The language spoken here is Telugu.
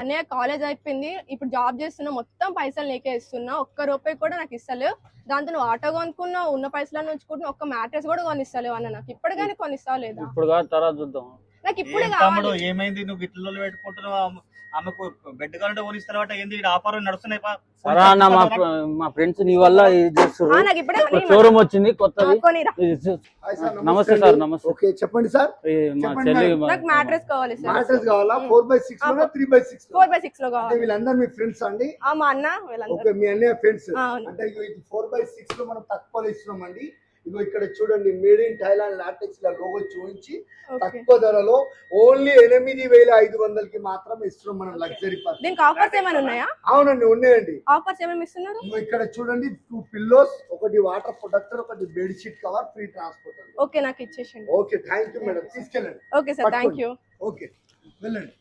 అన్నయ్య కాలేజ్ అయిపోయింది, ఇప్పుడు జాబ్ చేస్తున్నా, మొత్తం పైసలు నీకే ఇస్తున్నా, ఒక్క రూపాయి కూడా నాకు ఇస్తలేవు. దాంతో నువ్వు ఆటో కొనుక్కున్నావు, ఉన్న పైసలను ఉంచుకుంటున్నావు, ఒక్క మ్యాట్రెస్ కూడా కొనిస్తలేవు అన్న. నాకు ఇప్పుడు కానీ కొనిస్తావు లేదా? ఇప్పుడు కాదు, తర్వాత చూద్దాం. నాకు ఇప్పుడు కావాలి. ఏమైంది నువ్వు గిట్లలో పెట్టుకుంటున్నావు? ఆమెకు బెడ్ కావాలంటే కొనిస్తారట. ఏంది వ్యాపారం నడుస్తున్నాయి? మా ఫ్రెండ్స్ నీ వల్ల షోరూమ్ వచ్చింది కొత్తది. నమస్తే సార్. నమస్తే. చెప్పండి సార్. మా చెల్లి మ్యాట్రెస్ కావాలి సార్. మ్యాట్రెస్ కావాలా? 4x6 లోనా 3x6? 4x6 లో కావాలి. వీళ్ళందరూ మీ ఫ్రెండ్స్ అండి? మా అన్న వీళ్ళందరూ. ఓకే, మీ అన్నయ్య ఫ్రెండ్స్. అంటే ఇది 4x6 లో మనం తక్కువ ఇస్తున్నామండి. ఇగో ఇక్కడ చూడండి, made in Thailand LaTeX law logo చూపించి తక్కువ ధరలో ఓన్లీ 8500కి మాత్రమే ఇస్తున్నాం మనం. Luxury person. దీనికి ఆఫర్స్ ఏమైనా ఉన్నాయా? అవునండి, ఉన్నాయండి. ఆఫర్స్ ఏమేమి ఇస్తున్నారు? ఇక్కడ చూడండి, 2 పిల్లోస్, ఒకటి వాటర్ ప్రొటెక్టర్, ఒకటి bed sheet cover, free transport. Okay, నాకు ఇచ్చేయండి. Okay, thank you madam. తీసుకెళ్ళండి. Okay sir, thank you. Okay, వెళ్ళండి.